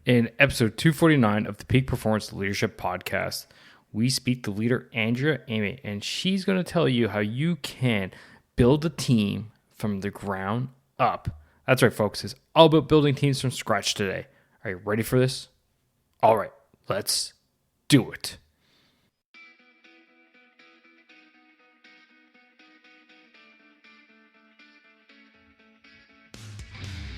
In episode 249 of the Peak Performance Leadership Podcast, we speak to leader Andrea Amy, and she's going to tell you how you can build a team from the ground up. That's right, folks. It's all about building teams from scratch today. Are you ready for this? All right, let's do it.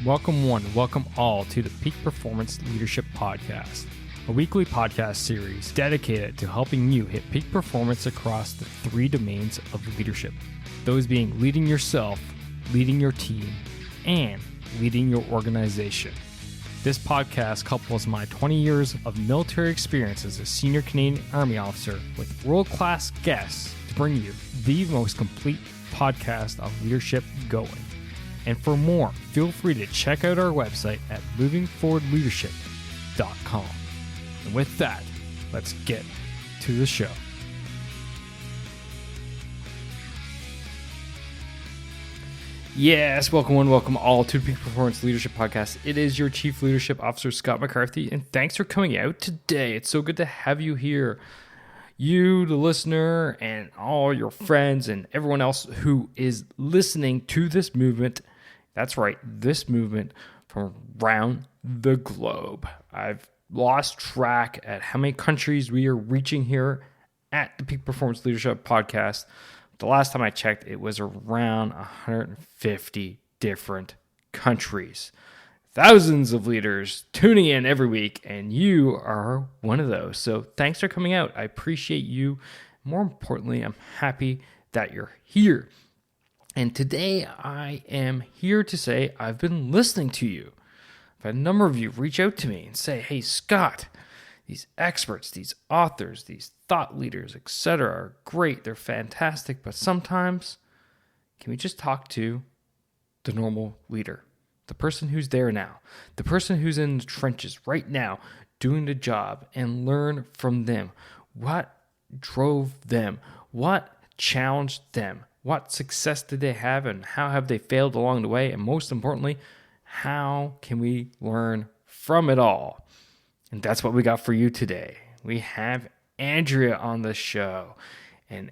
Welcome one, welcome all to the Peak Performance Leadership Podcast, a weekly podcast series dedicated to helping you hit peak performance across the three domains of leadership. Those being leading yourself, leading your team, and leading your organization. This podcast couples my 20 years of military experience as a senior Canadian Army officer with world-class guests to bring you the most complete podcast of leadership going. And for more, feel free to check out our website at movingforwardleadership.com. And with that, let's get to the show. Yes, welcome one, welcome all to the Peak Performance Leadership Podcast. It is your Chief Leadership Officer, Scott McCarthy, and thanks for coming out today. It's so good to have you here. You, the listener, and all your friends and everyone else who is listening to this movement. That's right, this movement from around the globe. I've lost track at how many countries we are reaching here at the Peak Performance Leadership Podcast. The last time I checked, it was around 150 different countries. Thousands of leaders tuning in every week, and you are one of those. So thanks for coming out. I appreciate you. More importantly, I'm happy that you're here. And today I am here to say I've been listening to you. I've had a number of you reach out to me and say, hey, Scott, these experts, these authors, these thought leaders, etc. are great. They're fantastic. But sometimes, can we just talk to the normal leader? The person who's there now, the person who's in the trenches right now doing the job, and learn from them. What drove them? What challenged them? What success did they have, and how have they failed along the way? And most importantly, how can we learn from it all? And that's what we got for you today. We have Andrea on the show. And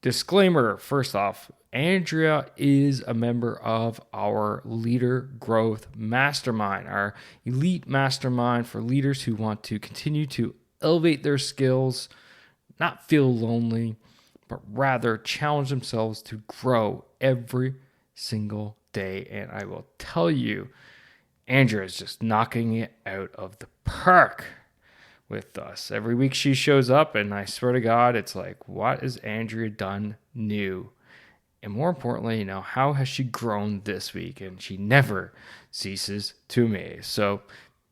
disclaimer, first off, Andrea is a member of our Leader Growth Mastermind, our elite mastermind for leaders who want to continue to elevate their skills, not feel lonely, but rather challenge themselves to grow every single day. And I will tell you, Andrea is just knocking it out of the park with us. Every week she shows up, and I swear to God, it's like, what has Andrea done new? And more importantly, how has she grown this week? And she never ceases to amaze. So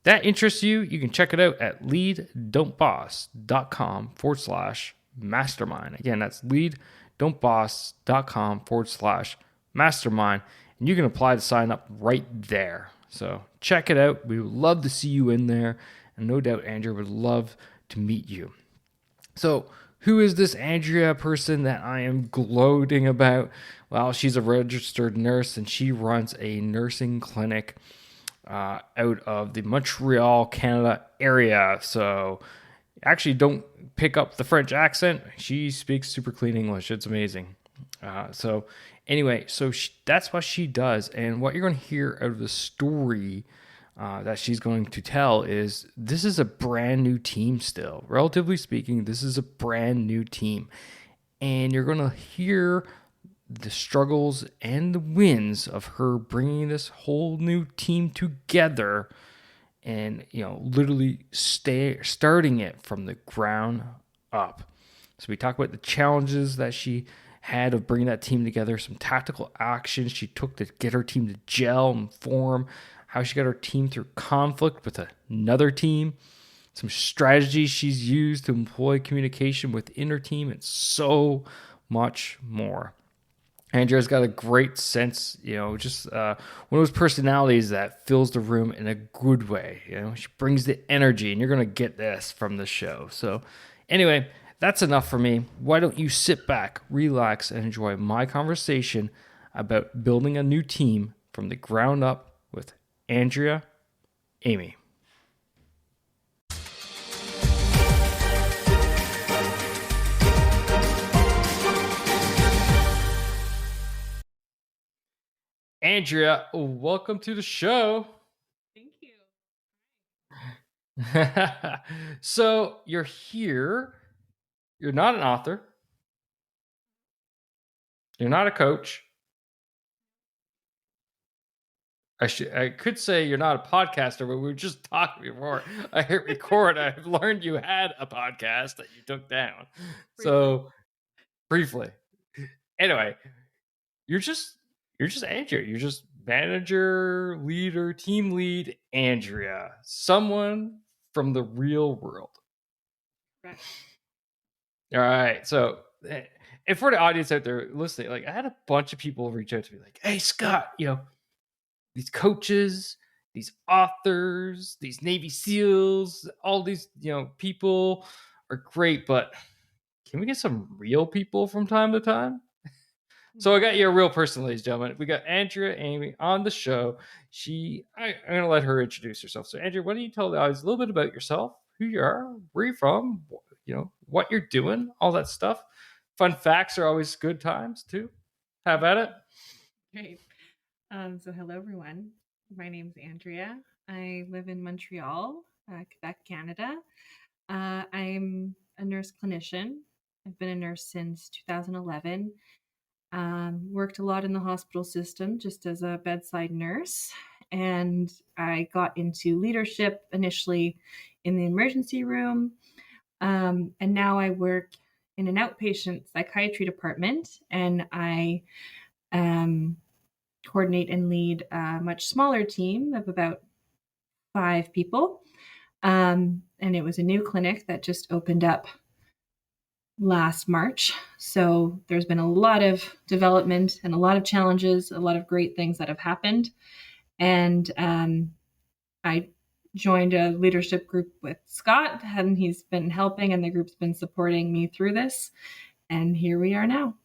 that interests you, you can check it out at leaddon'tboss.com/mastermind. Again, that's leaddon'tboss.com/mastermind. And you can apply to sign up right there. So check it out. We would love to see you in there. And no doubt Andrea would love to meet you. So who is this Andrea person that I am gloating about? Well, she's a registered nurse, and she runs a nursing clinic out of the Montreal, Canada area. So actually don't pick up the French accent. She speaks super clean English. It's amazing. So that's what she does. And what you're going to hear out of the story that she's going to tell is this is a brand new team still. Relatively speaking, this is a brand new team. And you're going to hear the struggles and the wins of her bringing this whole new team together and, literally starting it from the ground up. So we talk about the challenges that she had of bringing that team together, some tactical actions she took to get her team to gel and form, how she got her team through conflict with another team, some strategies she's used to employ communication within her team, and so much more. Andrea's got a great sense, just one of those personalities that fills the room in a good way. She brings the energy, and you're going to get this from the show. So anyway, that's enough for me. Why don't you sit back, relax, and enjoy my conversation about building a new team from the ground up with Andrea Amy. Andrea, welcome to the show. Thank you. So you're here. You're not an author. You're not a coach. I could say you're not a podcaster, but we were just talking before I hit record. I've learned you had a podcast that you took down. So briefly. Anyway, you're just Andrea. You're just manager, leader, team lead, Andrea. Someone from the real world. Right. All right. So, and for the audience out there listening, like I had a bunch of people reach out to me, like, "Hey, Scott, these coaches, these authors, these Navy SEALs, all these people are great, but can we get some real people from time to time?" So I got you a real person, ladies and gentlemen. We got Andrea Amy on the show. I'm going to let her introduce herself. So, Andrea, why don't you tell the audience a little bit about yourself, who you are, where you're from, what you're doing, all that stuff. Fun facts are always good times, too. Have at it. Great. So hello, everyone. My name's Andrea. I live in Montreal, Quebec, Canada. I'm a nurse clinician. I've been a nurse since 2011. Worked a lot in the hospital system just as a bedside nurse. And I got into leadership initially in the emergency room. And now I work in an outpatient psychiatry department, and I coordinate and lead a much smaller team of about 5 people. And it was a new clinic that just opened up last March. So there's been a lot of development and a lot of challenges, a lot of great things that have happened. And I joined a leadership group with Scott, and he's been helping, and the group's been supporting me through this. And here we are now.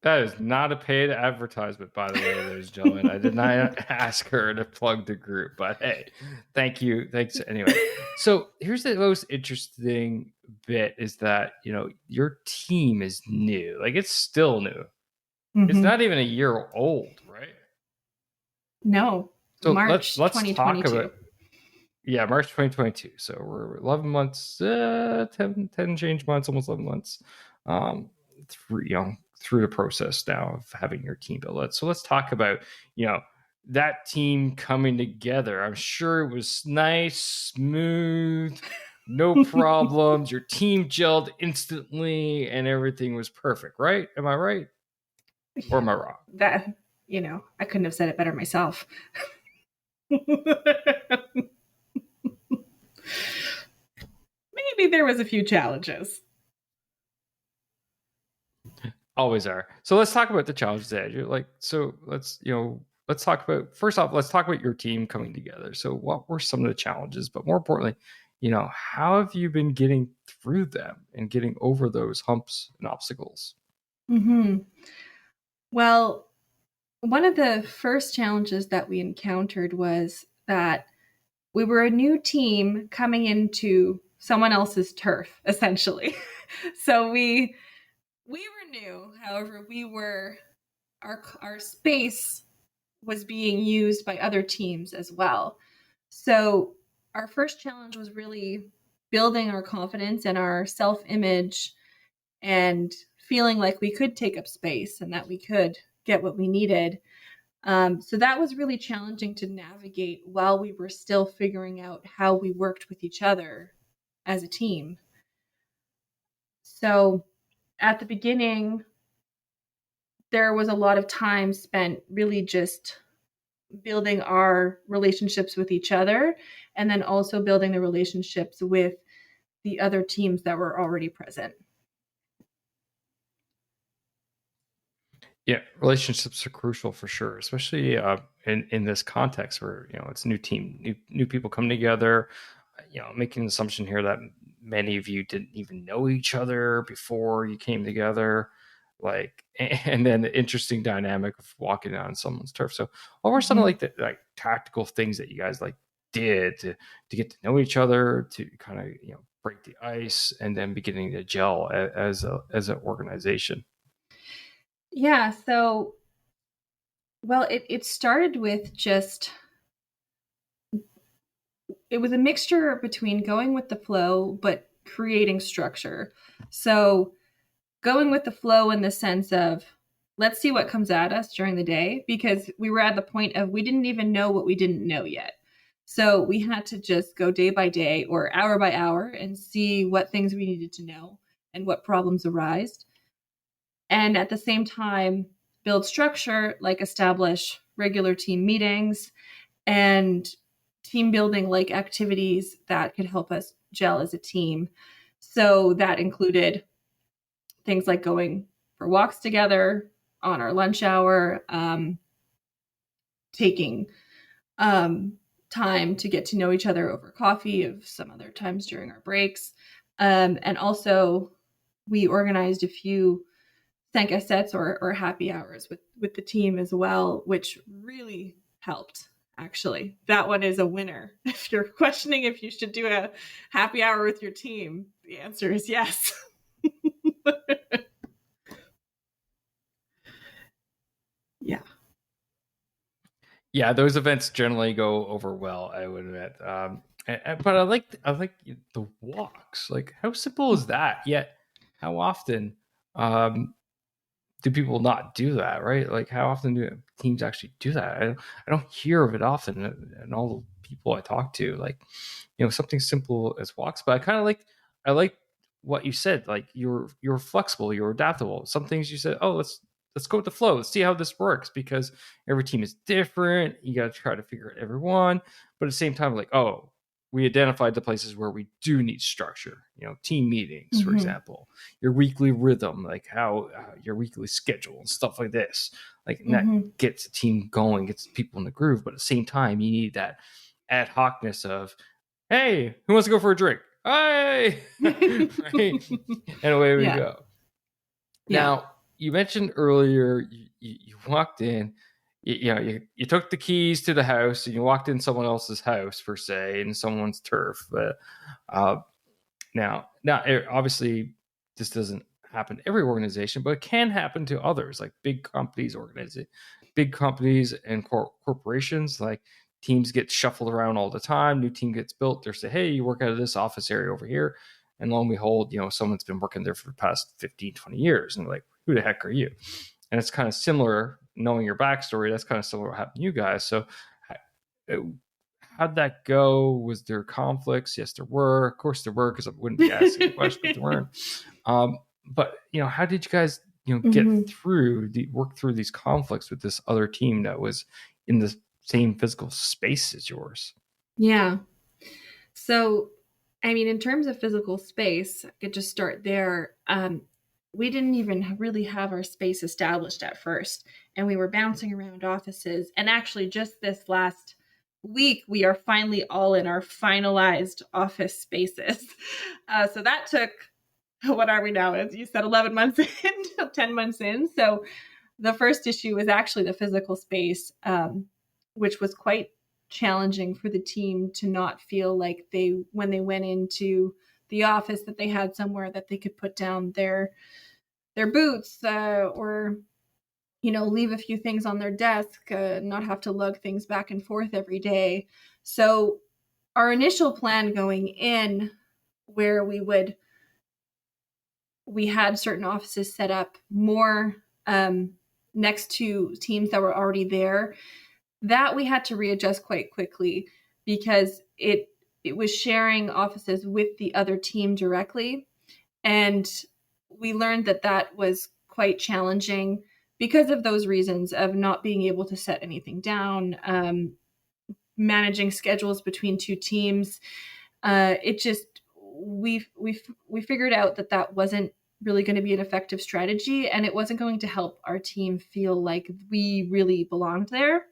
That is not a paid advertisement, by the way, ladies and gentlemen. I did not ask her to plug the group, but hey, thank you. Thanks anyway. So here's the most interesting bit is that, your team is new. Like it's still new. It's not even a year old, right? No, So March let's 2022. talk about March 2022. So we're 11 months, 10 change months, almost 11 months. Through the process now of having your team built. So let's talk about, that team coming together. I'm sure it was nice, smooth, no problems. Your team gelled instantly and everything was perfect, right? Am I right? Or am I wrong? That, I couldn't have said it better myself. Maybe there was a few challenges. Always are. So let's talk about the challenges, Andrew. Let's talk about, first off, let's talk about your team coming together. So what were some of the challenges, but more importantly, how have you been getting through them and getting over those humps and obstacles? Well, one of the first challenges that we encountered was that we were a new team coming into someone else's turf, essentially. So we were new. However, our space was being used by other teams as well. So our first challenge was really building our confidence and our self-image and feeling like we could take up space and that we could get what we needed. So that was really challenging to navigate while we were still figuring out how we worked with each other as a team. So at the beginning, there was a lot of time spent really just building our relationships with each other, and then also building the relationships with the other teams that were already present. Yeah, relationships are crucial for sure, especially in this context where it's a new team, new people coming together. Making an assumption here that many of you didn't even know each other before you came together, and then the interesting dynamic of walking on someone's turf. So, what were some of the tactical things that you guys did to get to know each other, to kind of break the ice, and then beginning to gel as an organization? Yeah. So, well, it started with just, it was a mixture between going with the flow, but creating structure. So, going with the flow in the sense of, let's see what comes at us during the day, because we were at the point of we didn't even know what we didn't know yet. So we had to just go day by day or hour by hour and see what things we needed to know and what problems arise. And at the same time, build structure, like establish regular team meetings and team building like activities that could help us gel as a team. So that included things like going for walks together on our lunch hour, taking time to get to know each other over coffee of some other times during our breaks. And also, we organized a few Senka sets or happy hours with the team as well, which really helped. Actually, that one is a winner. If you're questioning if you should do a happy hour with your team, the answer is yes. Yeah. Yeah, those events generally go over well, I would admit. But I like the walks. Like, how simple is that? Yet, how often um, do people not do that? Right? Like, how often do teams actually do that? I don't hear of it often, and all the people I talk to, like, something simple as walks. But I like what you said. Like, you're flexible, you're adaptable. Some things you said, oh, let's go with the flow. Let's see how this works, because every team is different. You got to try to figure out everyone, but at the same time, like, oh, we identified the places where we do need structure. Team meetings, for Mm-hmm. example, your weekly rhythm, like how your weekly schedule and stuff like this. Like, and that Mm-hmm. gets a team going, gets people in the groove. But at the same time, you need that ad hocness of, hey, who wants to go for a drink? Hey, right? And away we Yeah. go. Yeah. Now, you mentioned earlier you walked in, you took the keys to the house and you walked in someone else's house, per se, in someone's turf. Uh, now, obviously, this doesn't happen to every organization, but it can happen to others, like big companies and corporations. Like, teams get shuffled around all the time. New team gets built. They say, "Hey, you work out of this office area over here," and lo and behold, someone's been working there for the past 15, 20 years, and they're like, "Who the heck are you?" And it's kind of similar, knowing your backstory. That's kind of similar what happened to you guys. So, how'd that go? Was there conflicts? Yes, there were. Of course, there were, because I wouldn't be asking the question if there weren't. But how did you guys get Mm-hmm. work through these conflicts with this other team that was in the same physical space as yours? Yeah. So, I mean, in terms of physical space, I could just start there. We didn't even really have our space established at first, and we were bouncing around offices. And actually, just this last week, we are finally all in our finalized office spaces. So that took, what are we now? As you said, 11 months in, 10 months in. So the first issue was actually the physical space, which was quite challenging for the team to not feel like when they went into the office, that they had somewhere that they could put down their boots, or leave a few things on their desk, not have to lug things back and forth every day. So our initial plan going in, where we had certain offices set up more next to teams that were already there, that we had to readjust quite quickly, because it was sharing offices with the other team directly, and we learned that was quite challenging because of those reasons of not being able to set anything down, managing schedules between two teams. It just we figured out that wasn't really going to be an effective strategy, and it wasn't going to help our team feel like we really belonged there.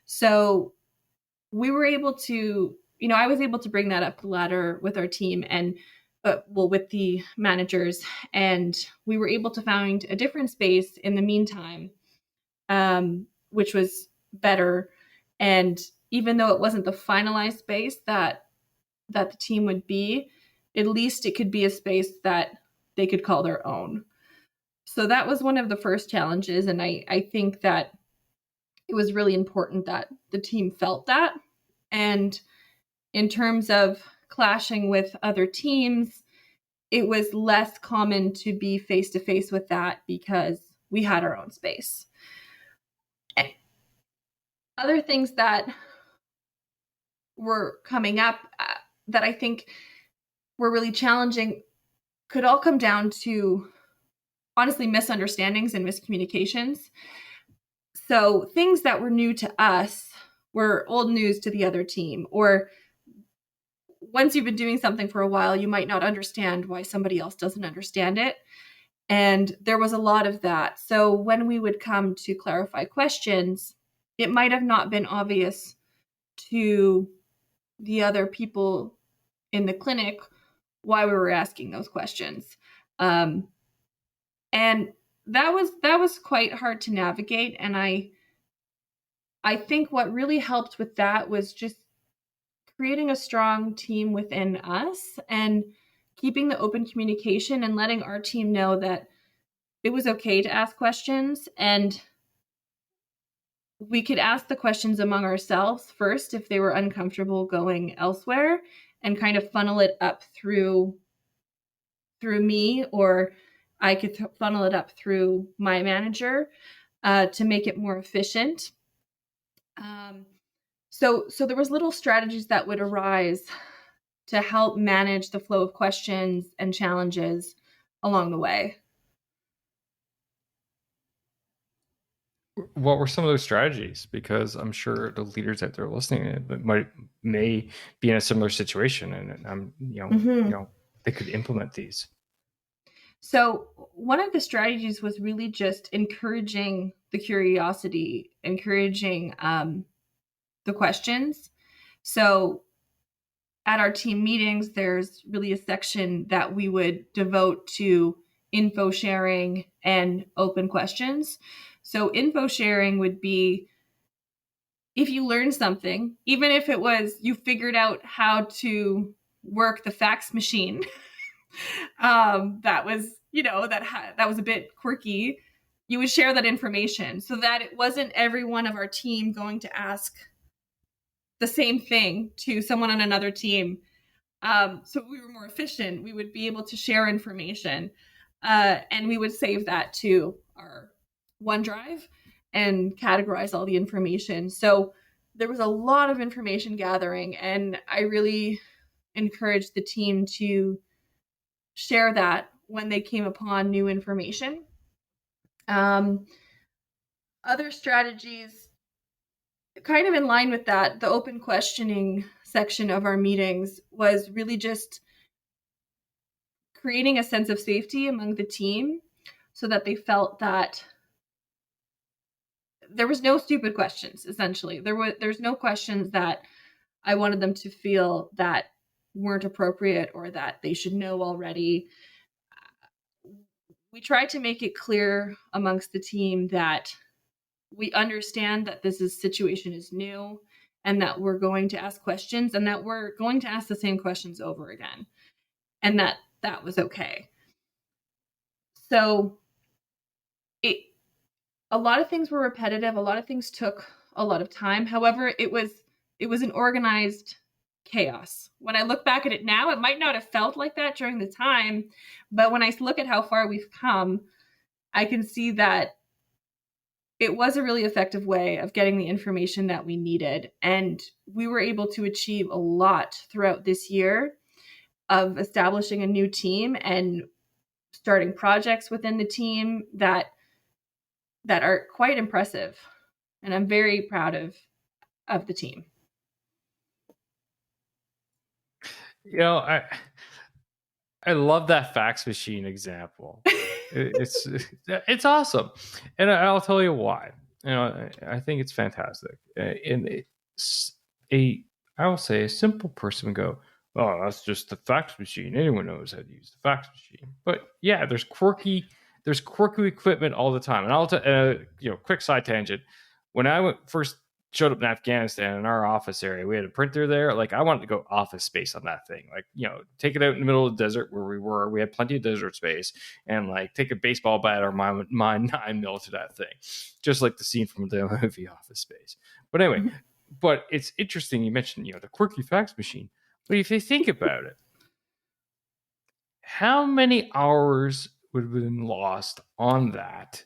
So we were able to, I was able to bring that up the ladder with our team, and with the managers, and we were able to find a different space in the meantime, which was better. And even though it wasn't the finalized space that the team would be, at least it could be a space that they could call their own. So that was one of the first challenges. And I think that it was really important that the team felt that. And in terms of clashing with other teams, it was less common to be face to face with that because we had our own space. Other things that were coming up that I think were really challenging could all come down to, honestly, misunderstandings and miscommunications. So things that were new to us were old news to the other team, or once you've been doing something for a while, you might not understand why somebody else doesn't understand it. And there was a lot of that. So when we would come to clarify questions, it might have not been obvious to the other people in the clinic why we were asking those questions. And that was quite hard to navigate. And I think what really helped with that was just creating a strong team within us and keeping the open communication and letting our team know that it was okay to ask questions, and we could ask the questions among ourselves first if they were uncomfortable going elsewhere, and kind of funnel it up through me, or I could funnel it up through my manager to make it more efficient. So there was little strategies that would arise to help manage the flow of questions and challenges along the way. What were some of those strategies? Because I'm sure the leaders out there listening may be in a similar situation, and they could implement these. So one of the strategies was really just encouraging the curiosity, encouraging the questions. So at our team meetings, there's really a section that we would devote to info sharing and open questions. So info sharing would be if you learned something, even if it was you figured out how to work the fax machine, that was, that was a bit quirky, you would share that information so that it wasn't every one of our team going to ask the same thing to someone on another team. So we were more efficient. We would be able to share information, and we would save that to our OneDrive and categorize all the information. So there was a lot of information gathering, and I really encouraged the team to share that when they came upon new information. Other strategies kind of in line with that, the open questioning section of our meetings was really just creating a sense of safety among the team so that they felt that there was no stupid questions. Essentially, there's no questions that I wanted them to feel that weren't appropriate or that they should know already. We tried to make it clear amongst the team that we understand that situation is new, and that we're going to ask questions, and that we're going to ask the same questions over again, and that was okay. So a lot of things were repetitive. A lot of things took a lot of time. However, it was an organized chaos. When I look back at it now, it might not have felt like that during the time, but when I look at how far we've come, I can see that it was a really effective way of getting the information that we needed. And we were able to achieve a lot throughout this year of establishing a new team and starting projects within the team that are quite impressive. And I'm very proud of the team. I love that fax machine example. It's awesome, and I'll tell you why. I think it's fantastic. And I will say a simple person would go, "Oh, that's just the fax machine. Anyone knows how to use the fax machine." But yeah, there's quirky equipment all the time. And I'll quick side tangent. When I first showed up in Afghanistan in our office area. We had a printer there. Like, I wanted to go office space on that thing. Like, take it out in the middle of the desert where we were. We had plenty of desert space, and like take a baseball bat or my 9mm to that thing, just like the scene from the movie Office Space. But anyway, but it's interesting. You mentioned the quirky fax machine, but if you think about it, how many hours would have been lost on that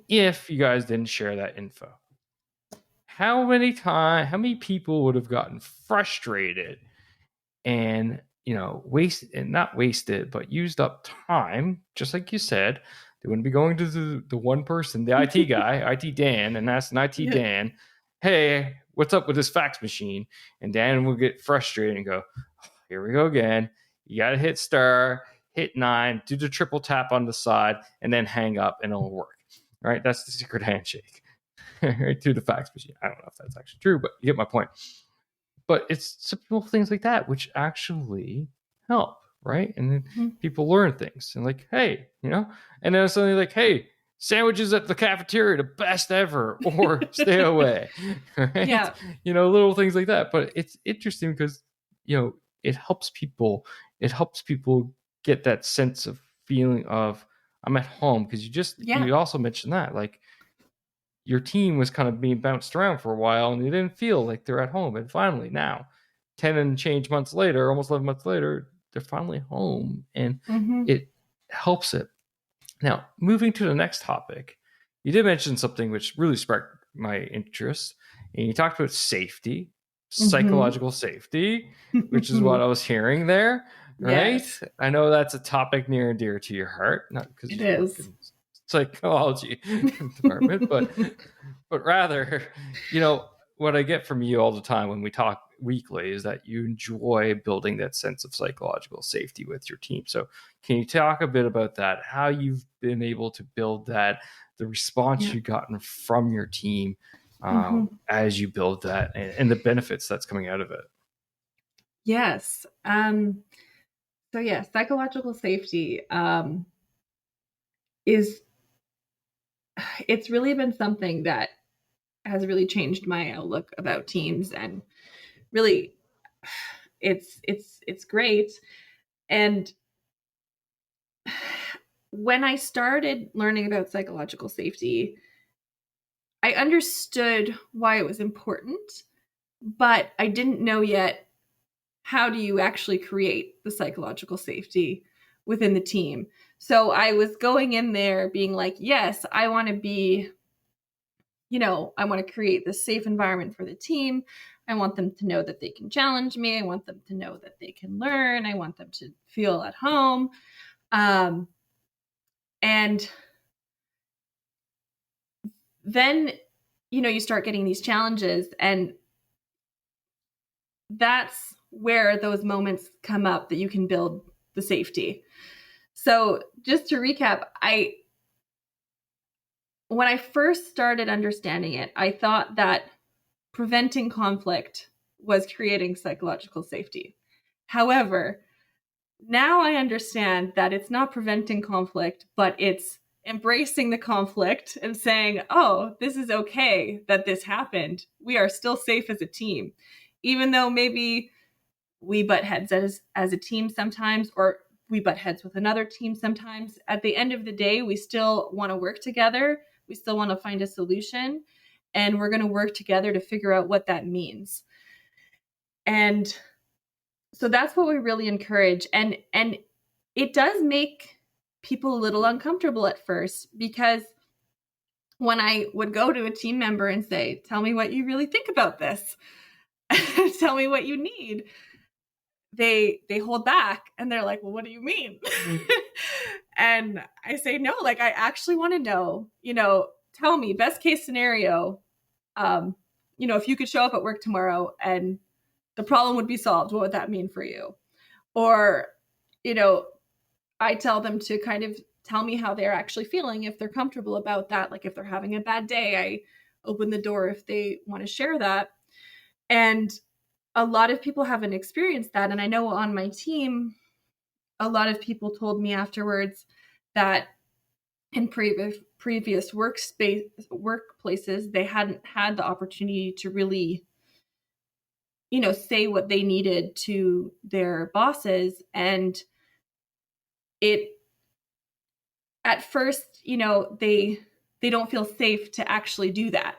if you guys didn't share that info? How many people would have gotten frustrated and not wasted, but used up time, just like you said. They wouldn't be going to the one person, the IT guy, IT Dan, and asking IT Dan, hey, what's up with this fax machine? And Dan will get frustrated and go, here we go again. You got to hit star, hit 9, do the triple tap on the side, and then hang up, and it'll work. Right? That's the secret handshake. Right to the fax machine. I don't know if that's actually true, but you get my point. But it's simple things like that which actually help, right? And then people learn things and like, hey, and then it's suddenly like, hey, sandwiches at the cafeteria, the best ever, or stay away, right? Yeah. Little things like that. But it's interesting because it helps people. It helps people get that sense of feeling of I'm at home, because you also mentioned that like your team was kind of being bounced around for a while and you didn't feel like they're at home. And finally now, 10 and change months later, almost 11 months later, they're finally home, and it helps it. Now, moving to the next topic, you did mention something which really sparked my interest, and you talked about safety, psychological safety, which is what I was hearing there, right? Yes. I know that's a topic near and dear to your heart, not because it is psychology department, but rather, what I get from you all the time when we talk weekly is that you enjoy building that sense of psychological safety with your team. So can you talk a bit about that, how you've been able to build that, the response you've gotten from your team as you build that, and the benefits that's coming out of it? Yes. So yeah, psychological safety it's really been something that has really changed my outlook about teams, and really it's great. And when I started learning about psychological safety, I understood why it was important, but I didn't know yet how do you actually create the psychological safety within the team. So I was going in there being like, yes, I want to be, I want to create this safe environment for the team. I want them to know that they can challenge me. I want them to know that they can learn. I want them to feel at home. And then, you start getting these challenges, and that's where those moments come up that you can build the safety. So just to recap, when I first started understanding it, I thought that preventing conflict was creating psychological safety. However, now I understand that it's not preventing conflict, but it's embracing the conflict and saying, oh, this is okay that this happened. We are still safe as a team. Even though maybe we butt heads as a team sometimes, or we butt heads with another team sometimes, at the end of the day, we still want to work together. We still want to find a solution, and we're going to work together to figure out what that means. And so that's what we really encourage. And it does make people a little uncomfortable at first, because when I would go to a team member and say, tell me what you really think about this, tell me what you need, they hold back and they're like, well, what do you mean? And I say, no, like, I actually want to know, tell me best case scenario, if you could show up at work tomorrow and the problem would be solved, what would that mean for you? Or, I tell them to kind of tell me how they're actually feeling, if they're comfortable about that. Like if they're having a bad day, I open the door if they want to share that. And a lot of people haven't experienced that. And I know on my team, a lot of people told me afterwards that in previous workplaces, they hadn't had the opportunity to really, say what they needed to their bosses. And it, at first, they don't feel safe to actually do that.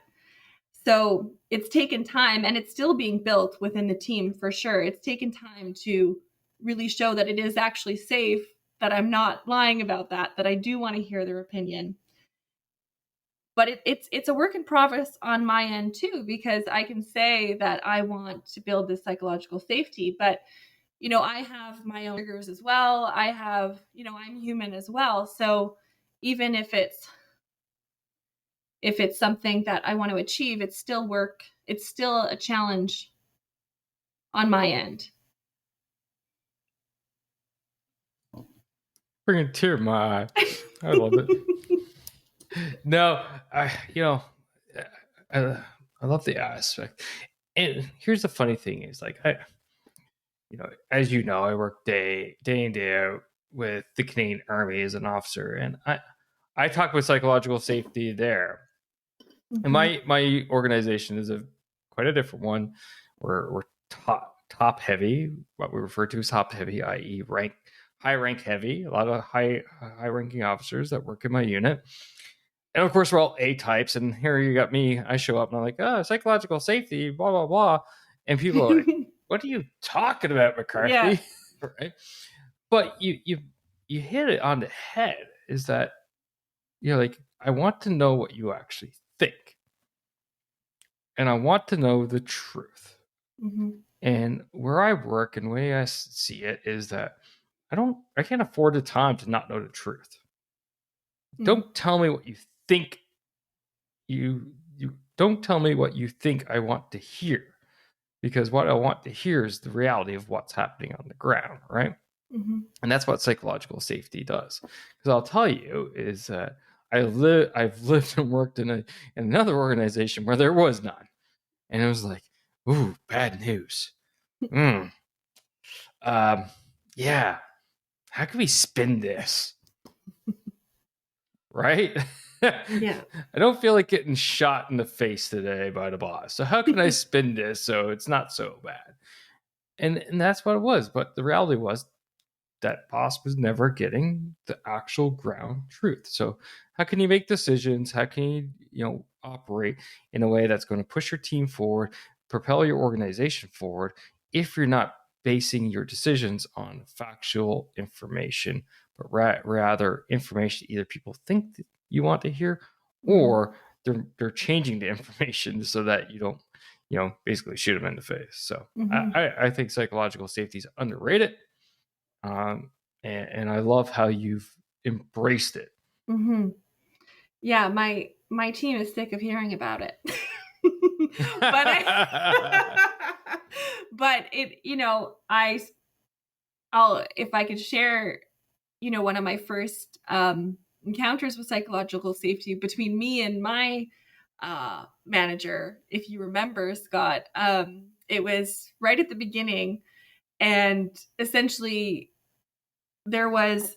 So it's taken time, and it's still being built within the team for sure. It's taken time to really show that it is actually safe, that I'm not lying about that I do want to hear their opinion. But it's a work in progress on my end too, because I can say that I want to build this psychological safety, but I have my own triggers as well. I have, I'm human as well. So even if it's something that I want to achieve, it's still work. It's still a challenge on my end. Bring a tear to my eye. I love it. No, I love the aspect. And here's the funny thing is, like, as you know, I work day in, day out with the Canadian Army as an officer, and I talk about psychological safety there. Mm-hmm. And my organization is quite a different one. We're top heavy, what we refer to as top heavy, i.e., high rank heavy. A lot of high ranking officers that work in my unit. And of course, we're all A types. And here you got me. I show up and I'm like, psychological safety, blah, blah, blah. And people are like, what are you talking about, McCarthy? Yeah. Right? But you hit it on the head, is that, like, I want to know what you actually think. And I want to know the truth. Mm-hmm. And where I work and the way I see it is that I can't afford the time to not know the truth. Mm-hmm. Don't tell me what you think. You don't tell me what you think I want to hear, because what I want to hear is the reality of what's happening on the ground, right? Mm-hmm. And that's what psychological safety does. Because I'll tell you is that I've lived and worked in another organization where there was none, and it was like, ooh, bad news. Yeah. How can we spin this? Right? Yeah. I don't feel like getting shot in the face today by the boss. So how can I spin this so it's not so bad? And that's what it was. But the reality was that boss was never getting the actual ground truth. So how can you make decisions? How can you, operate in a way that's going to push your team forward, propel your organization forward, if you're not basing your decisions on factual information, but rather information either people think that you want to hear, or they're changing the information so that you don't, basically shoot them in the face. So I think psychological safety is underrated. And I love how you've embraced it. Mm-hmm. Yeah, my team is sick of hearing about it. But I'll, if I could share, one of my first encounters with psychological safety between me and my manager, if you remember, Scott, it was right at the beginning, and essentially there was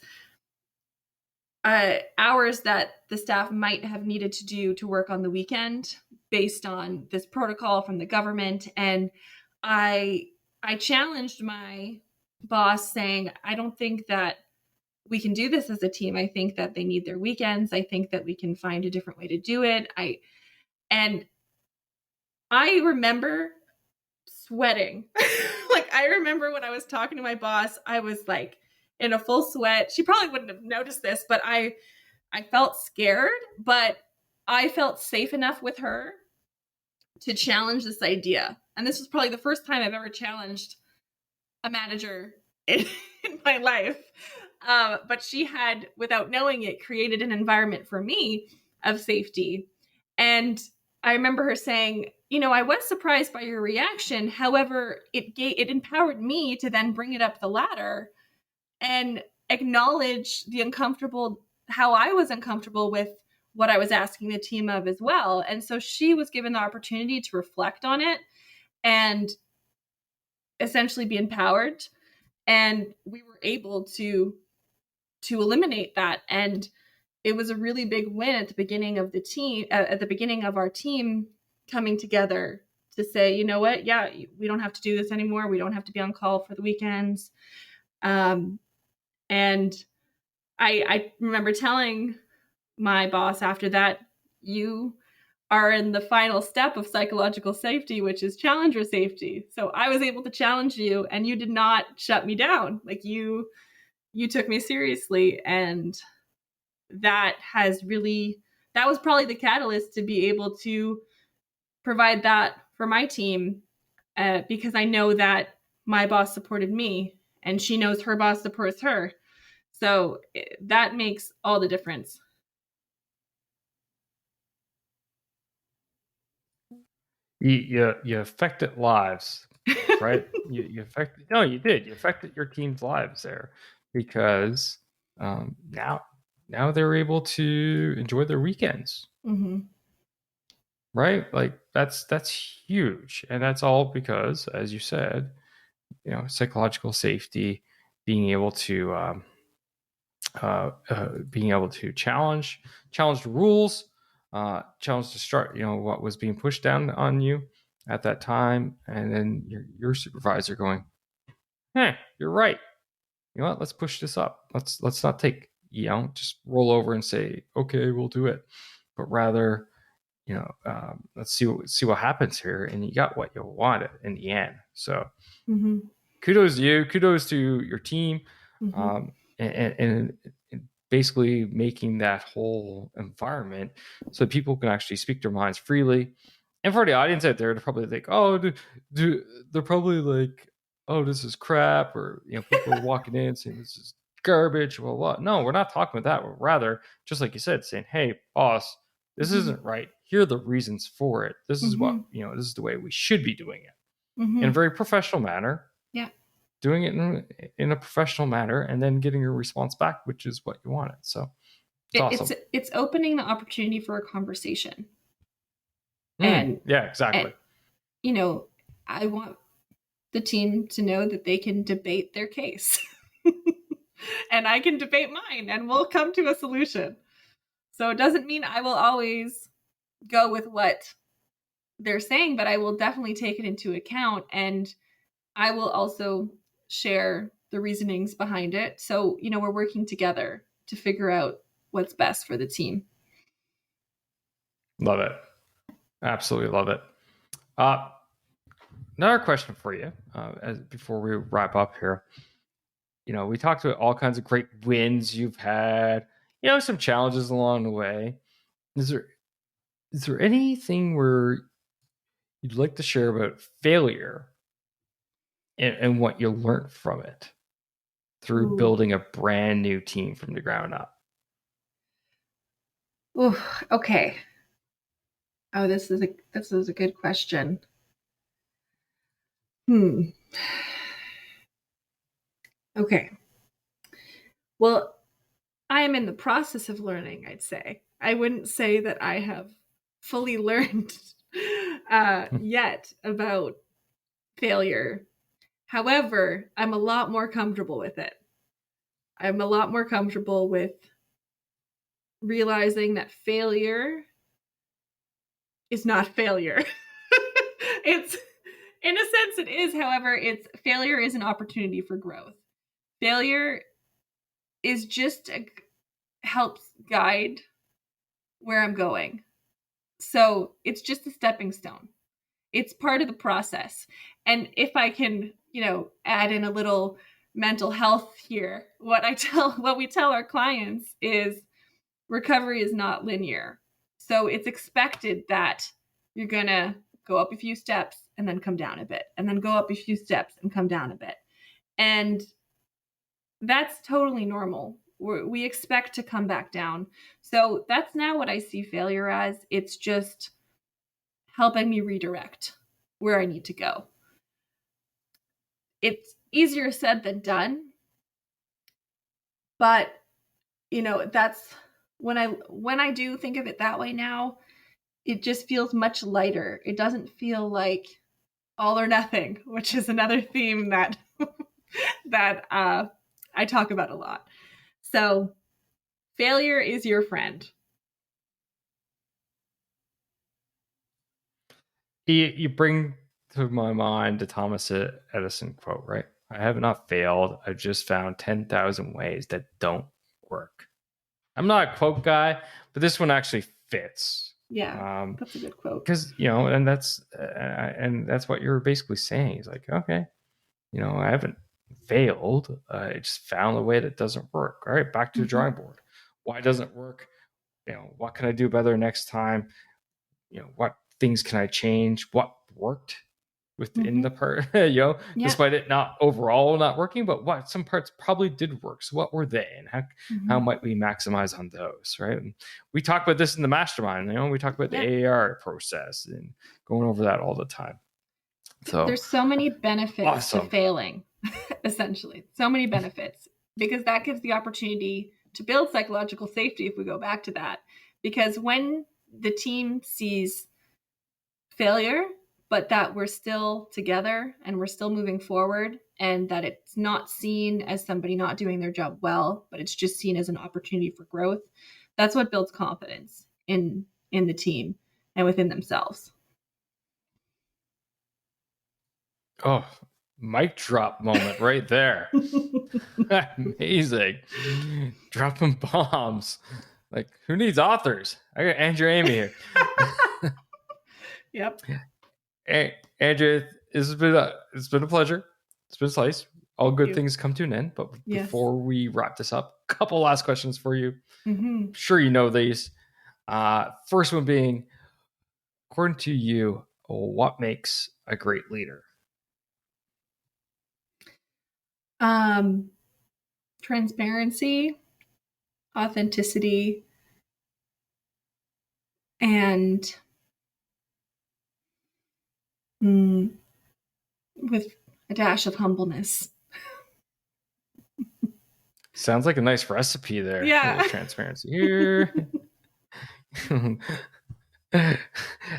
hours that the staff might have needed to do to work on the weekend based on this protocol from the government. And I challenged my boss, saying, I don't think that we can do this as a team. I think that they need their weekends. I think that we can find a different way to do it. And I remember sweating. Like, I remember when I was talking to my boss, I was like in a full sweat. She probably wouldn't have noticed this, but I felt scared, but I felt safe enough with her to challenge this idea. And this was probably the first time I've ever challenged a manager in my life. But she had, without knowing it, created an environment for me of safety. And I remember her saying, I was surprised by your reaction. However, it empowered me to then bring it up the ladder and acknowledge how I was uncomfortable with what I was asking the team of as well. And so she was given the opportunity to reflect on it and essentially be empowered. And we were able to eliminate that. And it was a really big win at the beginning of the team, at the beginning of our team coming together to say, you know what? Yeah, we don't have to do this anymore. We don't have to be on call for the weekends. And I remember telling my boss after that, you are in the final step of psychological safety, which is challenger safety. So I was able to challenge you, and you did not shut me down. Like you took me seriously, and that was probably the catalyst to be able to provide that for my team, because I know that my boss supported me, and she knows her boss supports her. So that makes all the difference. You affected lives, right? You affected, no, you did. You affected your team's lives there because now they're able to enjoy their weekends, Mm-hmm. right? Like that's huge, and that's all because, as you said, psychological safety, being able to challenge the rules, challenge to start, what was being pushed down on you at that time, and then your supervisor going, "Hey, you're right. You know what? Let's push this up. Let's not take, just roll over and say, okay, we'll do it, but rather, let's see what happens here." And you got what you wanted in the end. So Mm-hmm. kudos to you. Kudos to your team. Mm-hmm. And basically making that whole environment so people can actually speak their minds freely. And for the audience out there, they're probably like, oh, they're probably like, oh, this is crap, or people are walking in saying this is garbage. Well, what? No, we're not talking about that. We're rather, just like you said, saying, hey, boss, this Mm-hmm. isn't right. Here are the reasons for it. This is what, Mm-hmm. this is the way we should be doing it in a Mm-hmm. very professional manner, Yeah. doing it in a professional manner, and then getting your response back, which is what you wanted. So it's awesome. It's opening the opportunity for a conversation. And Yeah, exactly. I want the team to know that they can debate their case. And I can debate mine, and we'll come to a solution. So it doesn't mean I will always go with what they're saying, but I will definitely take it into account, and I will also share the reasonings behind it. So, we're working together to figure out what's best for the team. Love it. Absolutely love it. Another question for you, before we wrap up here. We talked about all kinds of great wins you've had, some challenges along the way. Is there anything where you'd like to share about failure and what you learned from it through Ooh. building a brand new team from the ground up? Ooh, okay. Oh, this is a good question. Okay. Well, I am in the process of learning, I'd say. I wouldn't say that I have fully learned yet about failure. However, I'm a lot more comfortable with it. I'm a lot more comfortable with realizing that failure is not failure. It's, in a sense, it is. However, failure is an opportunity for growth. Failure is just helps guide where I'm going. So it's just a stepping stone. It's part of the process. And if I can, add in a little mental health here, what we tell our clients is recovery is not linear. So it's expected that you're going to go up a few steps and then come down a bit, and then go up a few steps and come down a bit. And that's totally normal. We expect to come back down. So that's now what I see failure as. It's just helping me redirect where I need to go. It's easier said than done. But, that's when I do think of it that way now, it just feels much lighter. It doesn't feel like all or nothing, which is another theme that I talk about a lot. So Failure is your friend. You bring to my mind the Thomas Edison quote, right? I have not failed. I've just found 10,000 ways that don't work. I'm not a quote guy, but this one actually fits. Yeah, that's a good quote. Because, and that's what you're basically saying. It's like, okay, I haven't failed. I just found a way that doesn't work. All right, back to the drawing board. Why doesn't it work? What can I do better next time? What things can I change? What worked within the part, despite it not overall not working, but what some parts probably did work. So what were they, and how might we maximize on those, right? And we talk about this in the mastermind. We talk about the AAR process and going over that all the time. So there's so many benefits to failing, essentially. So many benefits, because that gives the opportunity to build psychological safety, if we go back to that. Because when the team sees failure, but that we're still together and we're still moving forward, and that it's not seen as somebody not doing their job well, but it's just seen as an opportunity for growth, that's what builds confidence in the team and within themselves. Oh, mic drop moment right there. Amazing. Dropping bombs. Like, who needs authors? I got Andrea Amy here. Yep. Hey, Andrea, it's been a pleasure. It's been nice. All good things come to an end. But before we wrap this up, a couple last questions for you. I'm sure you know these. First one being, according to you, what makes a great leader? Transparency, authenticity, and with a dash of humbleness. Sounds like a nice recipe there. Yeah. Transparency here. And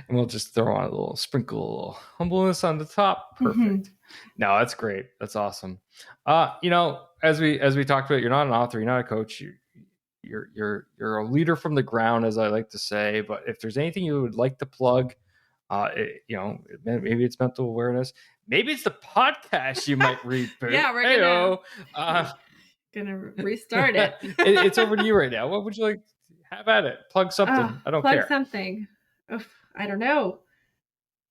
we'll just throw on a little humbleness on the top. Perfect. No, that's great. That's awesome. As we talked about, you're not an author, you're not a coach. You're a leader from the ground, as I like to say. But if there's anything you would like to plug, maybe it's mental awareness, maybe it's the podcast you might reboot. Yeah, we're gonna restart it. It's over to you right now. What would you like? Have at it. Plug something. I don't care. Plug something. I don't know.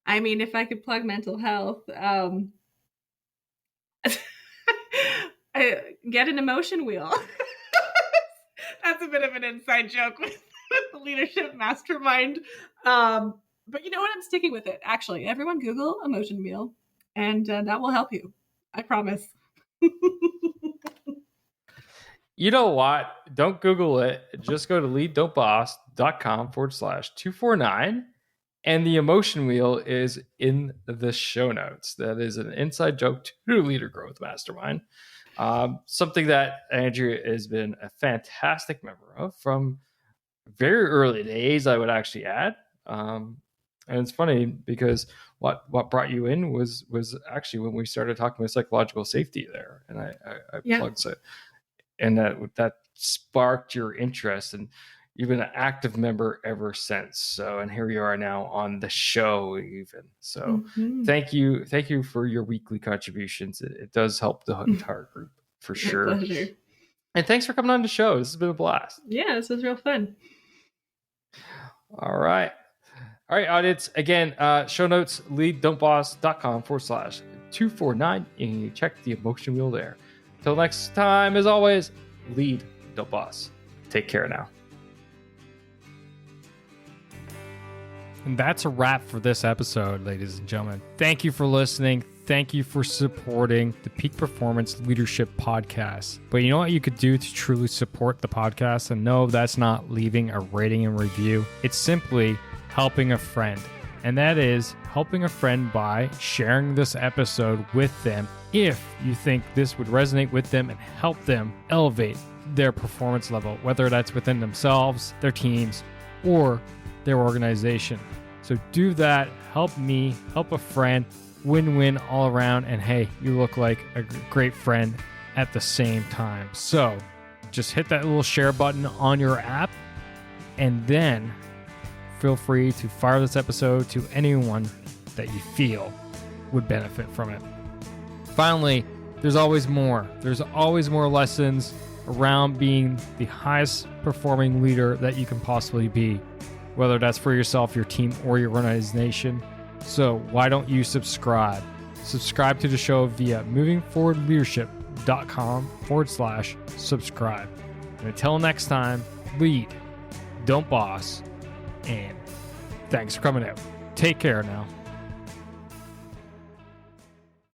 I mean, if I could plug mental health, get an emotion wheel. That's a bit of an inside joke with the leadership mastermind. But you know what? I'm sticking with it. Actually, everyone Google emotion wheel, and that will help you. I promise. You know what? Don't Google it. Just go to leaddon'tboss.com/249. And the emotion wheel is in the show notes. That is an inside joke to Leader Growth Mastermind. Something that Andrea has been a fantastic member of from very early days, I would actually add. And it's funny because what brought you in was actually when we started talking about psychological safety there. And I plugged it. And that sparked your interest, and you've been an active member ever since. So, and here you are now on the show even. So thank you for your weekly contributions. It does help the entire group for sure. My pleasure. And thanks for coming on the show. This has been a blast. Yeah, this was real fun. All right, audience. Again, show notes, leaddon'tboss.com/249. And you check the emotion wheel there. Till next time, as always, lead, don't boss. Take care now. And that's a wrap for this episode, ladies and gentlemen. Thank you for listening. Thank you for supporting the Peak Performance Leadership Podcast. But you know what you could do to truly support the podcast? And no, that's not leaving a rating and review. It's simply helping a friend. And that is helping a friend by sharing this episode with them if you think this would resonate with them and help them elevate their performance level, whether that's within themselves, their teams, or their organization. So do that. Help me, help a friend, win-win all around. And hey, you look like a great friend at the same time. So just hit that little share button on your app, and then feel free to fire this episode to anyone that you feel would benefit from it. Finally, there's always more. There's always more lessons around being the highest performing leader that you can possibly be, whether that's for yourself, your team, or your organization. So why don't you subscribe? Subscribe to the show via movingforwardleadership.com/subscribe. And until next time, lead, don't boss, and thanks for coming out. Take care now.